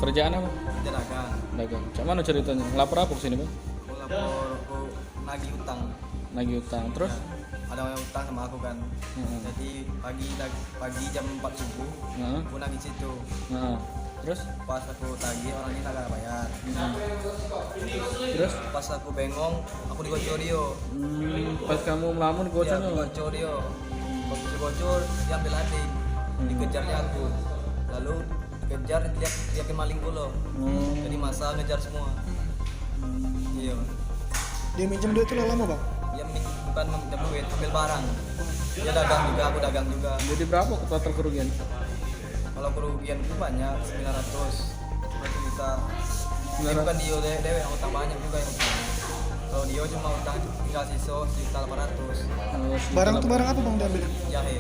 Kerjaan apa? Kerja dagang. Dagang. Cak mana ceritanya? Ngelapor apa kesini bang? Aku lapor aku nagih utang. Nagih utang. Terus? Ada yang utang sama aku kan. Heeh. Jadi pagi jam 4 subuh Heeh. aku nagih situ. Heeh. Terus? Pas aku tagih orang ini kagak bayar. Terus? Pas aku bengong aku digocor dia. Pas kamu melamun Iya, gocor digocor dia. Pas digocor dia ambil adik. Dikejarnya aku. Lalu dikejar dia ke maling pula. Jadi masa ngejar semua. Iya. Dia minjem duit itu udah lama bang? Dia bukan minjem duit, ambil barang. Dia dagang juga, aku dagang juga. Jadi berapa total kerugian? Kalau kerugian itu banyak 900 juta. Ini 900. bukan dia dewe yang utang banyak juga yang utang. Kalau dia cuma utang tinggal sisa sejuta 800. Barang itu barang apa bang diambil? Jahe.